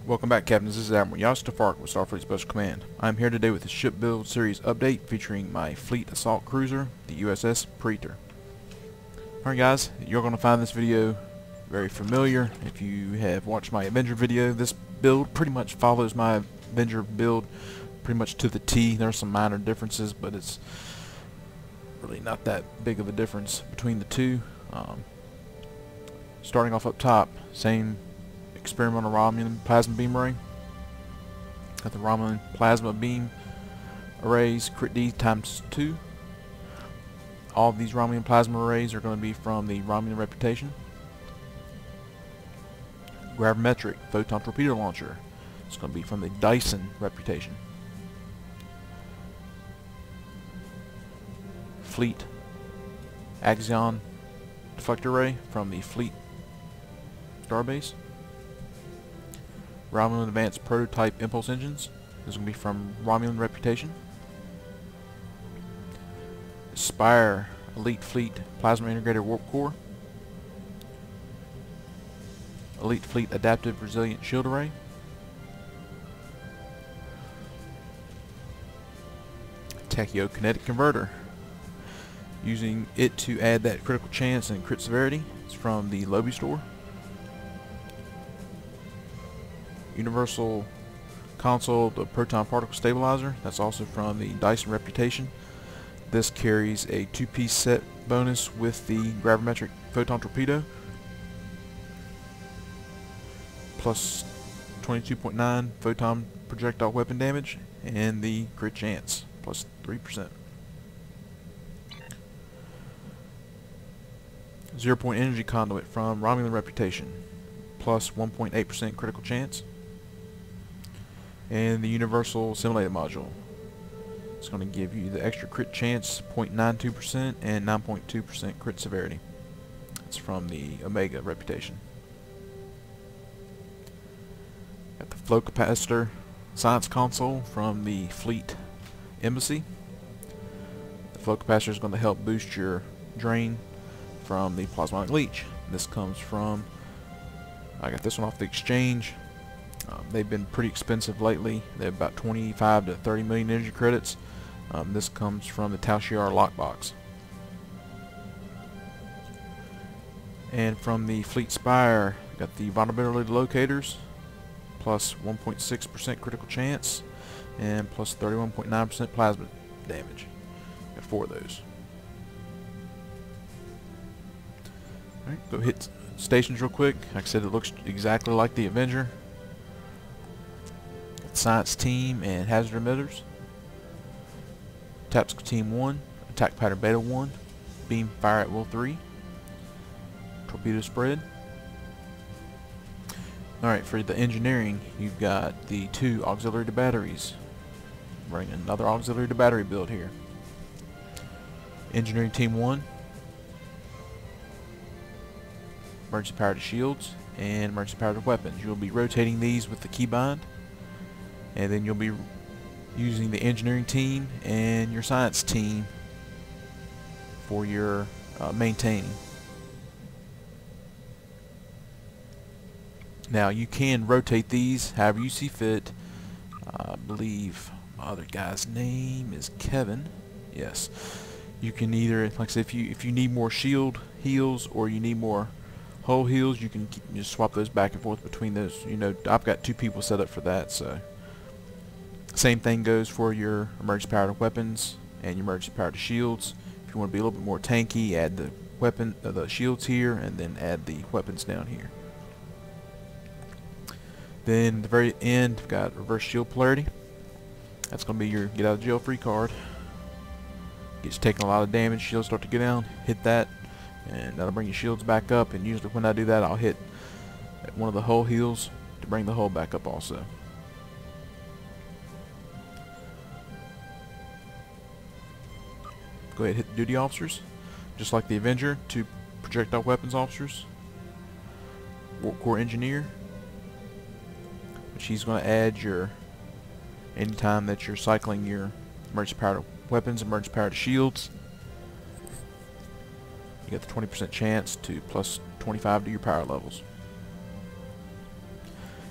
Welcome back, Captains. This is Admiral Yastafark with Starfleet Special Command. I'm here today with the Ship Build Series update featuring my Fleet Assault Cruiser, the USS Praetor. Alright guys, you're going to find this video very familiar. If you have watched my Avenger video, this build pretty much follows my Avenger build pretty much to the T. There are some minor differences, but it's really not that big of a difference between the two. Starting off up top, same experimental Romulan plasma beam array. Got the Romulan plasma beam arrays, crit D times 2. All of these Romulan plasma arrays are going to be from the Romulan Reputation. Gravimetric photon torpedo launcher. It's going to be from the Dyson Reputation. Fleet Axion deflector array from the Fleet Starbase. Romulan Advanced Prototype Impulse Engines. This is going to be from Romulan Reputation. Spire Elite Fleet Plasma Integrated Warp Core. Elite Fleet Adaptive Resilient Shield Array. Tachyokinetic Converter. Using it to add that critical chance and crit severity. It's from the Lobby store. Universal Console, the Proton Particle Stabilizer. That's also from the Dyson Reputation. This carries a 2-piece set bonus with the Gravimetric Photon Torpedo, plus 22.9 photon projectile weapon damage, and the crit chance, plus 3%. 0-point energy conduit from Romulan Reputation, plus 1.8% critical chance. And the Universal Simulated Module. It's going to give you the extra crit chance, 0.92% and 9.2% crit severity. It's from the Omega Reputation. Got the Flow Capacitor Science Console from the Fleet Embassy. The Flow Capacitor is going to help boost your drain from the Plasmonic Leech. This comes from, I got this one off the exchange. They've been pretty expensive lately. They're about 25 to 30 million energy credits. This comes from the Tal Shiar lockbox. And from the Fleet Spire, got the vulnerability locators, plus 1.6% critical chance, and plus 31.9% plasma damage. Got 4 of those. Alright, go hit stations real quick. Like I said, it looks exactly like the Avenger. Science Team and Hazard Emitters. Tactical Team 1, Attack Pattern Beta 1, Beam Fire at Will 3, Torpedo Spread. Alright, for the engineering, you've got the 2 auxiliary to batteries. Bring another auxiliary to battery build here. Engineering Team 1, emergency power to shields, and emergency power to weapons. You'll be rotating these with the keybind. And then you'll be using the engineering team and your science team for your maintaining. Now you can rotate these however you see fit. I believe my other guy's name is Kevin. Yes. You can either, like I said, if you need more shield heals or you need more hull heals, you can just swap those back and forth between those. You know, I've got 2 people set up for that, so. Same thing goes for your emergency power to weapons and your emergency power to shields. If you want to be a little bit more tanky, add the the shields here, and then add the weapons down here. Then at the very end, we've got reverse shield polarity. That's going to be your get out of jail free card. Gets taking a lot of damage, shields start to go down, hit that, and that'll bring your shields back up. And usually when I do that, I'll hit at one of the hull heals to bring the hull back up also. Go ahead and hit the duty officers, just like the Avenger. 2 projectile weapons officers, Warp Core Engineer, which he's going to add your anytime that you're cycling your emergency power to weapons, emergency power to shields. You get the 20% chance to plus 25 to your power levels.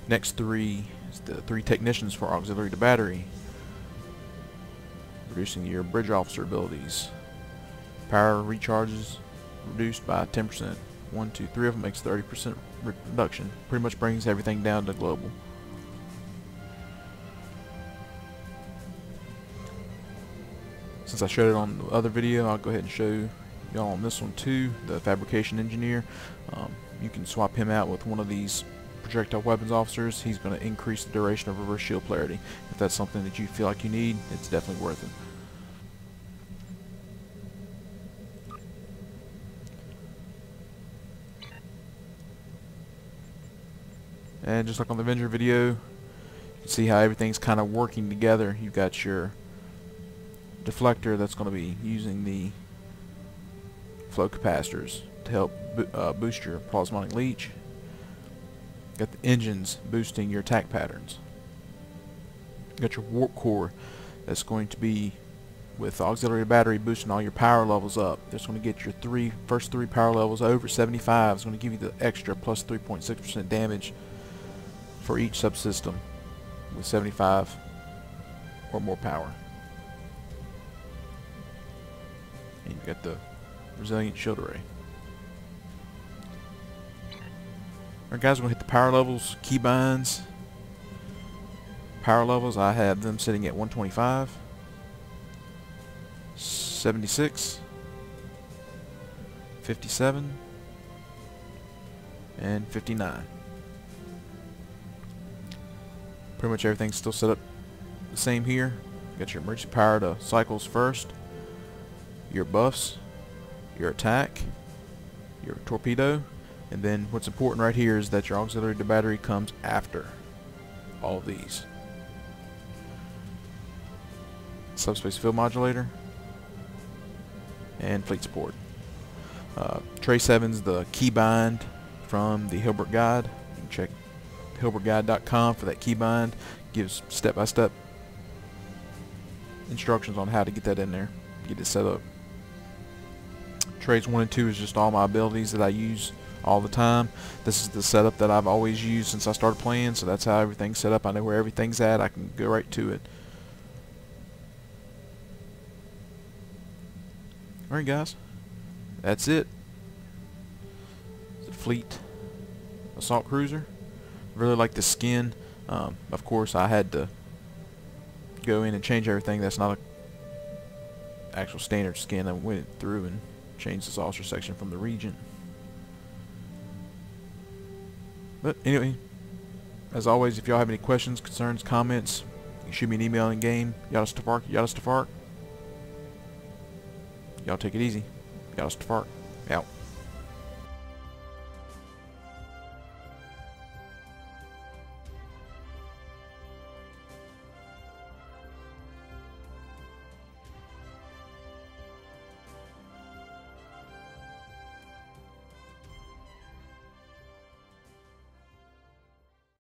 Next three is the 3 technicians for auxiliary to battery, reducing your bridge officer abilities. Power recharges reduced by 10%. 1, 2, 3 of them makes 30% reduction. Pretty much brings everything down to global. Since I showed it on the other video, I'll go ahead and show y'all on this one too. The fabrication engineer. You can swap him out with one of these projectile weapons officers. He's going to increase the duration of reverse shield polarity. If that's something that you feel like you need, it's definitely worth it. And just like on the Avenger video, you can see how everything's kind of working together. You've got your deflector that's going to be using the flow capacitors to help boost your plasmonic leech. Got the engines boosting your attack patterns. Got your warp core that's going to be with auxiliary battery boosting all your power levels up. That's going to get your first three power levels over 75. It's going to give you the extra plus 3.6% damage for each subsystem with 75 or more power. And you've got the resilient shield array. Alright guys, we're going to hit the power levels, keybinds. Power levels, I have them sitting at 125, 76, 57, and 59. Pretty much everything's still set up the same here. You got your emergency power to cycles first, your buffs, your attack, your torpedo, and then what's important right here is that your auxiliary to battery comes after all of these. Subspace field modulator and fleet support. Tray 7's the keybind from the Hilbert guide. You can check hilbertguide.com for that keybind. Gives step-by-step instructions on how to get that in there, get it set up. Trays 1 and 2 is just all my abilities that I use all the time. This is the setup that I've always used since I started playing, so that's how everything's set up. I know where everything's at. I can go right to it. Alright guys, that's it. It's a fleet assault cruiser. Really like the skin. Of course I had to go in and change everything. That's not a actual standard skin. I went through and changed the saucer section from the Regent. But anyway, as always, if y'all have any questions, concerns, comments, you can shoot me an email in game. Yada Stafark. Y'all take it easy. Yada Stafark. Out.